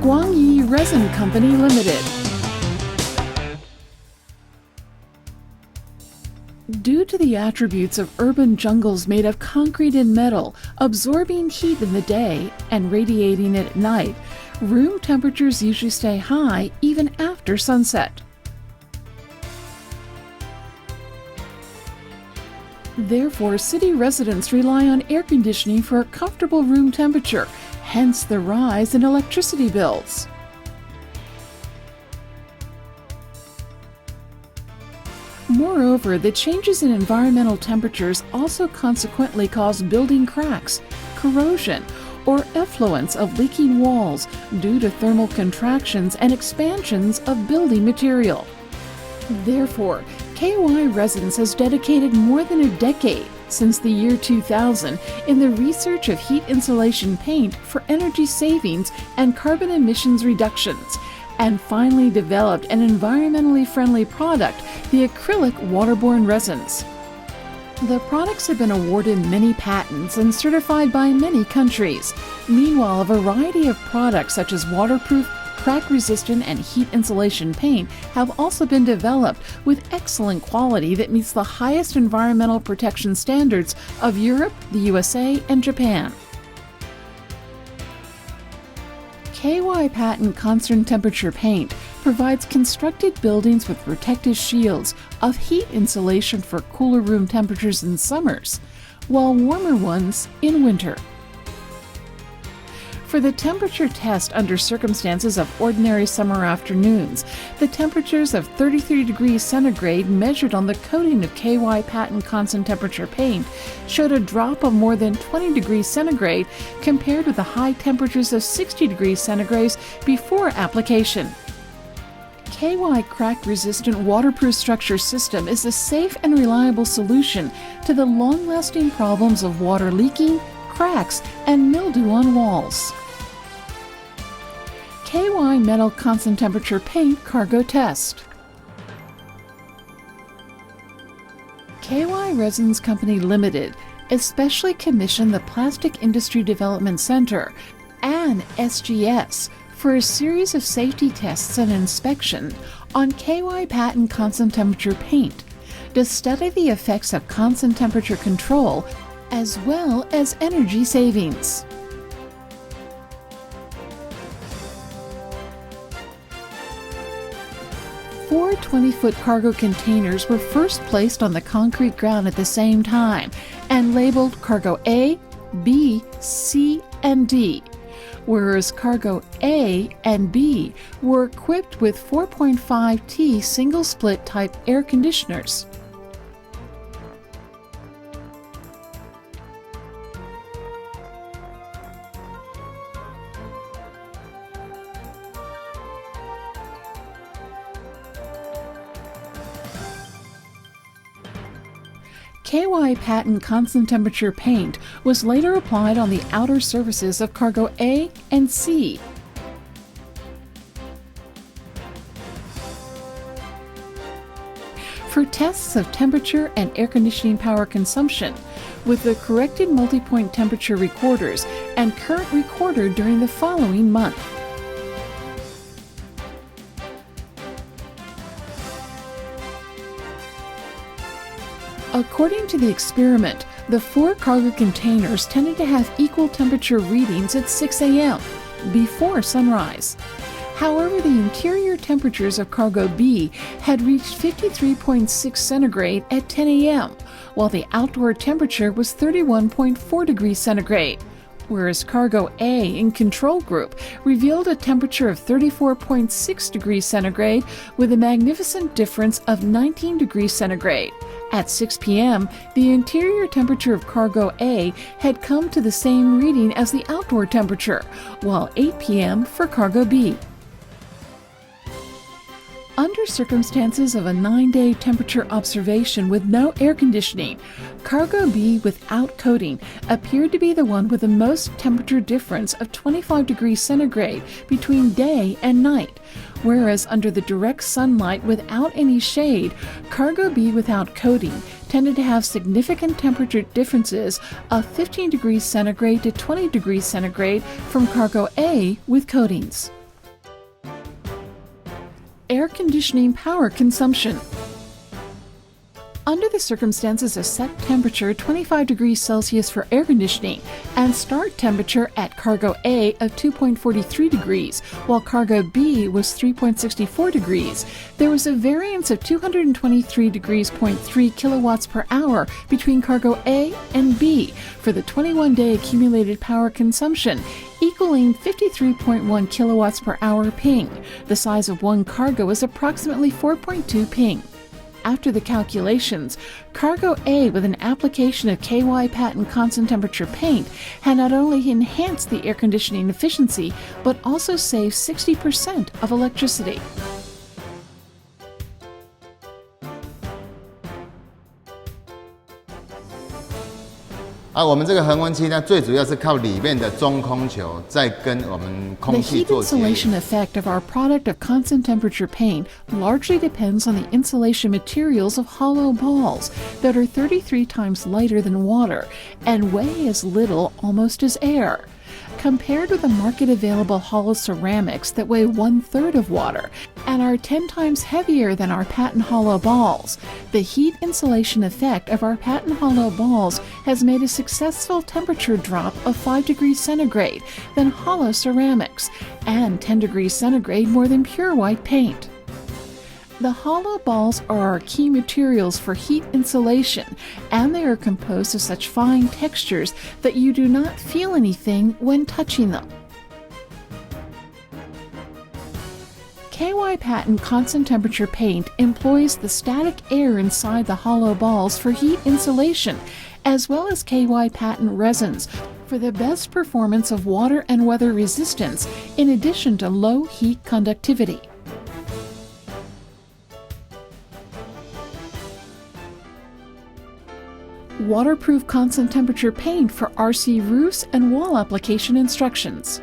Guangyi Resin Company Limited. Due to the attributes of urban jungles made of concrete and metal, absorbing heat in the day and radiating it at night, room temperatures usually stay high even after sunset. Therefore, city residents rely on air conditioning for a comfortable room temperature, hence the rise in electricity bills. Moreover, the changes in environmental temperatures also consequently cause building cracks, corrosion, or effluence of leaking walls due to thermal contractions and expansions of building material. Therefore, KY Resins has dedicated more than a decade, since the year 2000, in the research of heat insulation paint for energy savings and carbon emissions reductions, and finally developed an environmentally friendly product, the acrylic waterborne resins. The products have been awarded many patents and certified by many countries. Meanwhile, a variety of products such as waterproof, crack-resistant, and heat insulation paint have also been developed with excellent quality that meets the highest environmental protection standards of Europe, the USA, and Japan. KY Patent Constant Temperature Paint provides constructed buildings with protective shields of heat insulation for cooler room temperatures in summers, while warmer ones in winter. For the temperature test under circumstances of ordinary summer afternoons, the temperatures of 33 degrees centigrade measured on the coating of KY Patent Constant Temperature paint showed a drop of more than 20 degrees centigrade compared with the high temperatures of 60 degrees centigrade before application. KY crack-resistant waterproof structure system is a safe and reliable solution to the long-lasting problems of water leaking, cracks, and mildew on walls. KY Metal Constant Temperature Paint Cargo Test. KY Resins Company Limited especially commissioned the Plastic Industry Development Center and SGS for a series of safety tests and inspection on KY Patent Constant Temperature paint to study the effects of constant temperature control as well as energy savings. Four 20-foot cargo containers were first placed on the concrete ground at the same time and labeled Cargo A, B, C, and D, whereas Cargo A and B were equipped with 4.5T single-split type air conditioners. KY Patent Constant Temperature paint was later applied on the outer surfaces of Cargo A and C. For tests of temperature and air conditioning power consumption, with the corrected multi-point temperature recorders and current recorder during the following month. According to the experiment, the four cargo containers tended to have equal temperature readings at 6 a.m. before sunrise. However, the interior temperatures of Cargo B had reached 53.6 centigrade at 10 a.m., while the outdoor temperature was 31.4 degrees centigrade, whereas Cargo A in control group revealed a temperature of 34.6 degrees centigrade with a magnificent difference of 19 degrees centigrade. At 6 p.m., the interior temperature of Cargo A had come to the same reading as the outdoor temperature, while 8 p.m. for Cargo B. Under circumstances of a 9-day temperature observation with no air conditioning, Cargo B without coating appeared to be the one with the most temperature difference of 25 degrees centigrade between day and night, whereas under the direct sunlight without any shade, Cargo B without coating tended to have significant temperature differences of 15 degrees centigrade to 20 degrees centigrade from Cargo A with coatings. Air conditioning power consumption. Under the circumstances, a set temperature 25 degrees Celsius for air conditioning and start temperature at cargo A of 2.43 degrees, while cargo B was 3.64 degrees. There was a variance of 223 degrees 0.3 kilowatts per hour between cargo A and B for the 21-day accumulated power consumption, equaling 53.1 kilowatts per hour ping. The size of one cargo is approximately 4.2 ping. After the calculations, cargo A with an application of KY patent constant temperature paint had not only enhanced the air conditioning efficiency, but also saved 60% of electricity. 我们这个恒温器呢，最主要是靠里面的中空球在跟我们空气做接应。 The heat insulation effect of our product of constant temperature paint largely depends on the insulation materials of hollow balls that are 33 times lighter than water and weigh as little almost as air. Compared with the market-available hollow ceramics that weigh 1/3 of water and are 10 times heavier than our patent hollow balls, the heat insulation effect of our patent hollow balls has made a successful temperature drop of 5 degrees centigrade than hollow ceramics and 10 degrees centigrade more than pure white paint. The hollow balls are our key materials for heat insulation, and they are composed of such fine textures that you do not feel anything when touching them. KY patent constant temperature paint employs the static air inside the hollow balls for heat insulation, as well as KY patent resins for the best performance of water and weather resistance, in addition to low heat conductivity. Waterproof constant temperature paint for RC roofs and wall application instructions.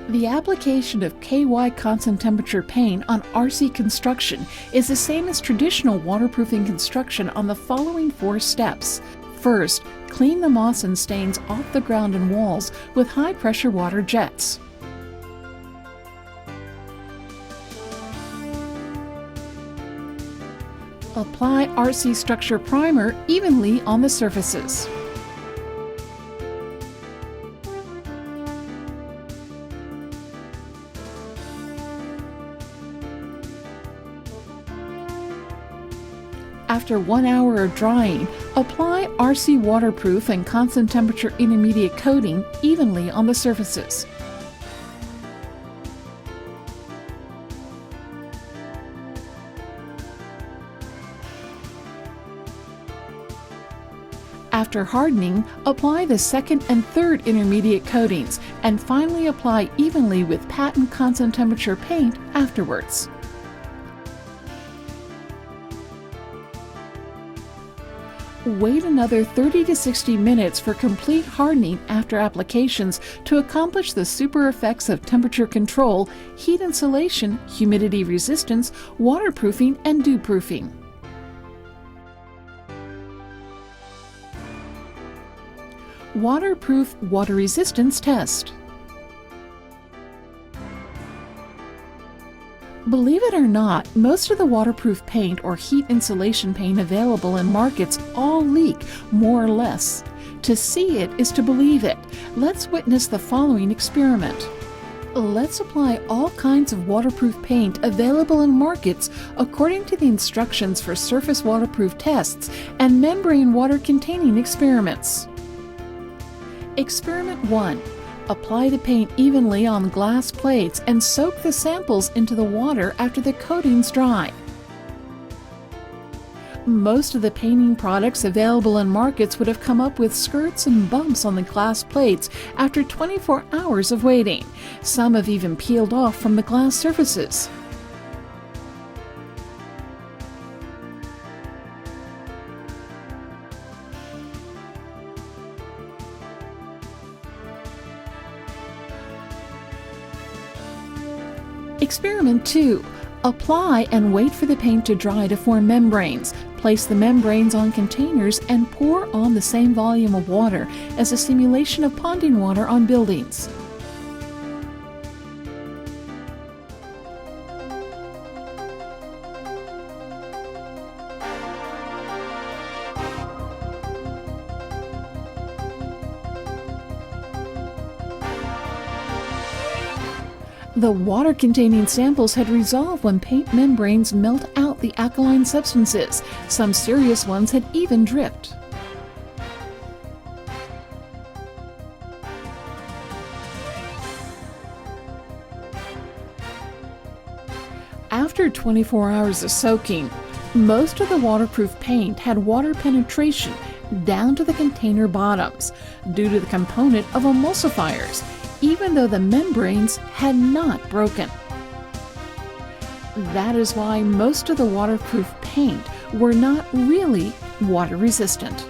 The application of KY constant temperature paint on RC construction is the same as traditional waterproofing construction on the following 4 steps. First, clean the moss and stains off the ground and walls with high-pressure water jets. Apply RC structure primer evenly on the surfaces. After 1 hour of drying, apply RC waterproof and constant temperature intermediate coating evenly on the surfaces. After hardening, apply the second and third intermediate coatings, and finally apply evenly with patent constant temperature paint afterwards. Wait another 30 to 60 minutes for complete hardening after applications to accomplish the super effects of temperature control, heat insulation, humidity resistance, waterproofing, and dew-proofing. Waterproof water resistance test. Believe it or not, most of the waterproof paint or heat insulation paint available in markets all leak, more or less. To see it is to believe it. Let's witness the following experiment. Let's apply all kinds of waterproof paint available in markets according to the instructions for surface waterproof tests and membrane water containing experiments. Experiment 1. Apply the paint evenly on glass plates and soak the samples into the water after the coatings dry. Most of the painting products available in markets would have come up with skirts and bumps on the glass plates after 24 hours of waiting. Some have even peeled off from the glass surfaces. Experiment 2. Apply and wait for the paint to dry to form membranes. Place the membranes on containers and pour on the same volume of water as a simulation of ponding water on buildings. The water-containing samples had resolved when paint membranes melt out the alkaline substances. Some serious ones had even dripped. After 24 hours of soaking, most of the waterproof paint had water penetration down to the container bottoms due to the component of emulsifiers, even though the membranes had not broken. That is why most of the waterproof paint were not really water resistant.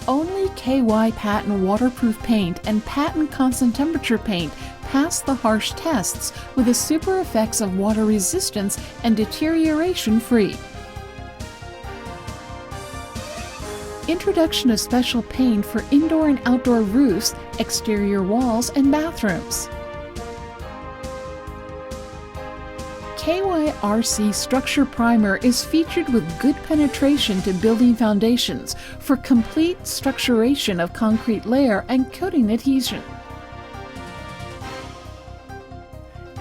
Only KY patent waterproof paint and patent constant temperature paint passed the harsh tests with the super effects of water resistance and deterioration free. Introduction of special paint for indoor and outdoor roofs, exterior walls, and bathrooms. KYRC Structure Primer is featured with good penetration to building foundations for complete structuration of concrete layer and coating adhesion.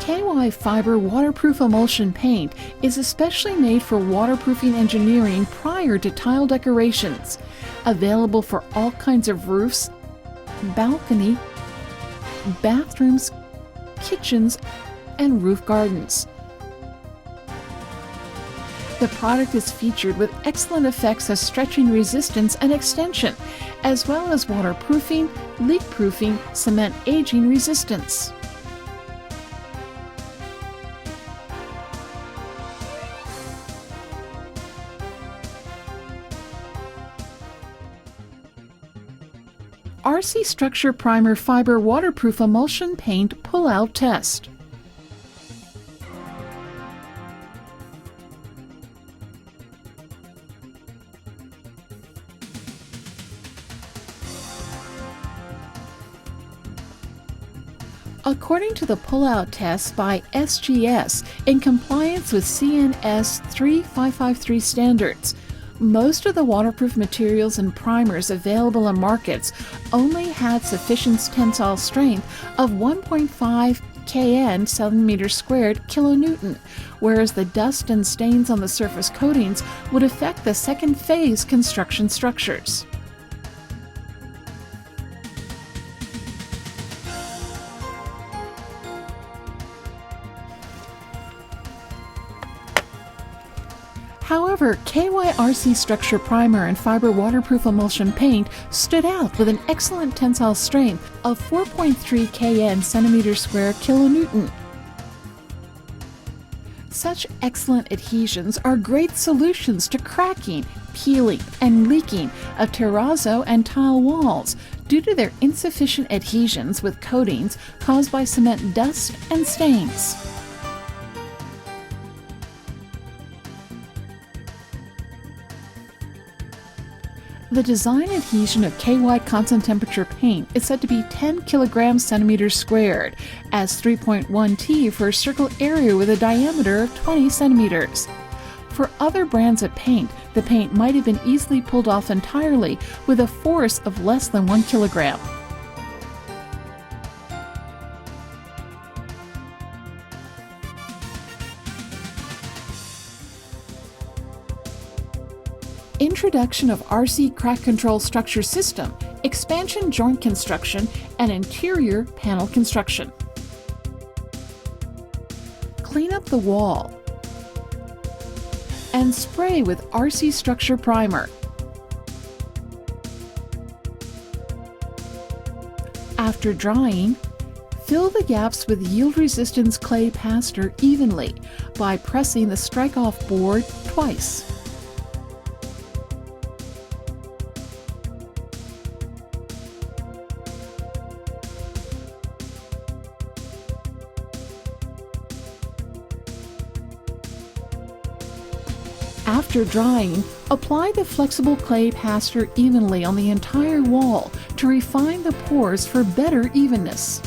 KY Fiber Waterproof Emulsion Paint is especially made for waterproofing engineering prior to tile decorations, available for all kinds of roofs, balcony, bathrooms, kitchens, and roof gardens. The product is featured with excellent effects of stretching resistance and extension, as well as waterproofing, leak-proofing, cement aging resistance. RC Structure Primer Fiber Waterproof Emulsion Paint Pull-Out Test. According to the pull-out test by SGS in compliance with CNS 3553 standards, most of the waterproof materials and primers available in markets only had sufficient tensile strength of 1.5 kN centimeter squared kilonewton, whereas the dust and stains on the surface coatings would affect the second phase construction structures. However, KYRC Structure Primer and Fiber Waterproof Emulsion Paint stood out with an excellent tensile strength of 4.3 kN centimeter square kilonewton. Such excellent adhesions are great solutions to cracking, peeling, and leaking of terrazzo and tile walls due to their insufficient adhesions with coatings caused by cement dust and stains. The design adhesion of KY constant temperature paint is said to be 10 kilograms centimeters squared, as 3.1 T for a circle area with a diameter of 20 centimeters. For other brands of paint, the paint might have been easily pulled off entirely with a force of less than 1 kilogram. Introduction of RC Crack Control Structure System, Expansion Joint Construction, and Interior Panel Construction. Clean up the wall and spray with RC Structure Primer. After drying, fill the gaps with yield resistance clay plaster evenly by pressing the strike-off board twice. After drying, apply the flexible clay plaster evenly on the entire wall to refine the pores for better evenness.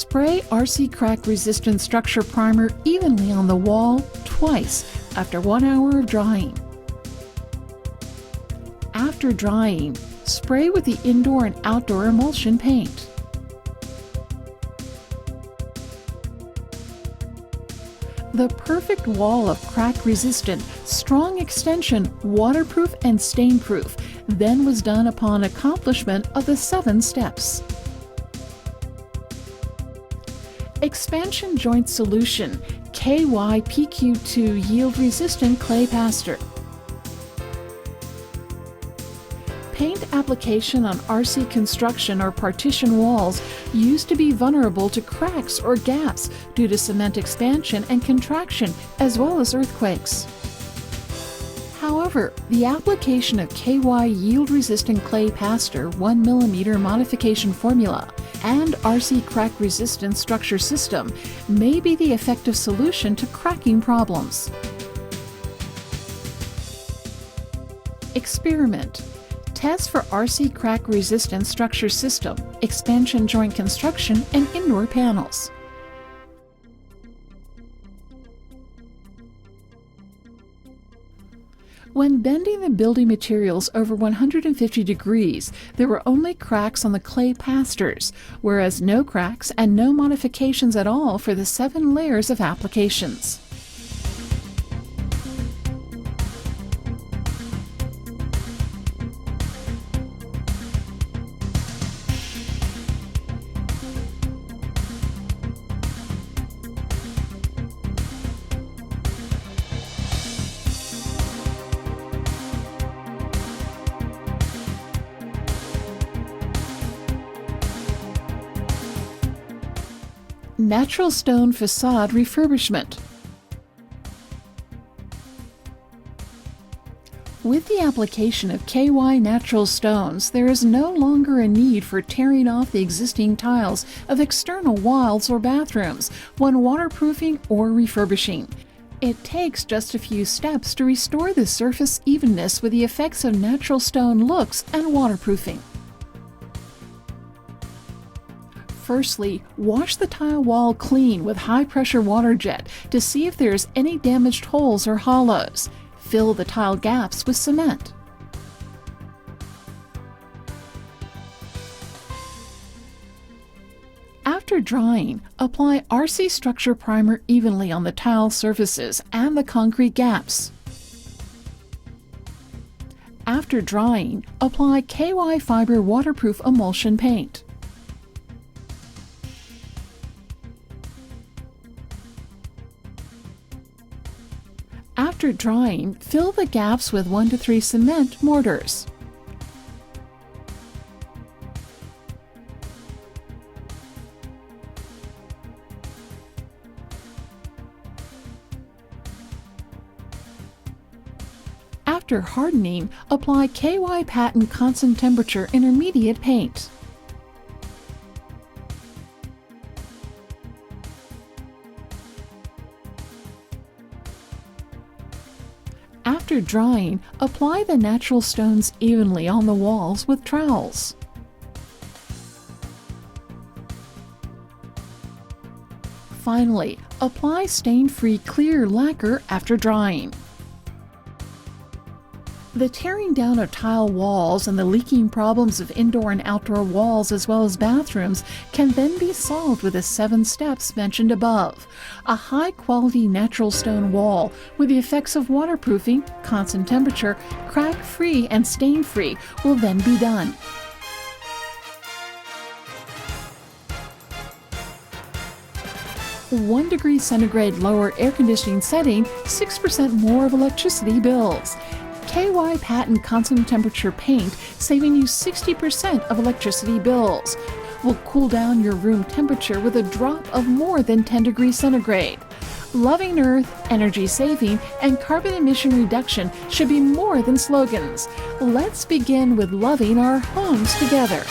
Spray RC crack resistant structure primer evenly on the wall twice after 1 hour of drying. After drying, spray with the indoor and outdoor emulsion paint. The perfect wall of crack-resistant, strong extension, waterproof and stain-proof then was done upon accomplishment of the 7 steps. Expansion Joint Solution KYPQ2 Yield-Resistant Clay Plaster. Paint application on RC construction or partition walls used to be vulnerable to cracks or gaps due to cement expansion and contraction as well as earthquakes. However, the application of KY yield-resistant clay plaster 1 mm modification formula and RC crack-resistant structure system may be the effective solution to cracking problems. Experiment. Test for RC crack-resistant structure system, expansion joint construction, and indoor panels. When bending the building materials over 150 degrees, there were only cracks on the clay plasters, whereas no cracks and no modifications at all for the 7 layers of applications. Natural stone facade refurbishment. With the application of KY natural stones, there is no longer a need for tearing off the existing tiles of external walls or bathrooms when waterproofing or refurbishing. It takes just a few steps to restore the surface evenness with the effects of natural stone looks and waterproofing. Firstly, wash the tile wall clean with high-pressure water jet to see if there is any damaged holes or hollows. Fill the tile gaps with cement. After drying, apply RC structure primer evenly on the tile surfaces and the concrete gaps. After drying, apply KY fiber waterproof emulsion paint. After drying, fill the gaps with 1 to 3 cement mortars. After hardening, apply KY patent constant temperature intermediate paint. After drying, apply the natural stones evenly on the walls with trowels. Finally, apply stain-free clear lacquer after drying. The tearing down of tile walls and the leaking problems of indoor and outdoor walls as well as bathrooms can then be solved with the 7 steps mentioned above. A high-quality natural stone wall with the effects of waterproofing, constant temperature, crack-free, and stain-free will then be done. "1 degree centigrade lower air conditioning setting, 6% more of electricity bills. KY patent constant temperature paint saving you 60% of electricity bills. Will cool down your room temperature with a drop of more than 10 degrees centigrade. Loving Earth, energy saving, and carbon emission reduction should be more than slogans. Let's begin with loving our homes together."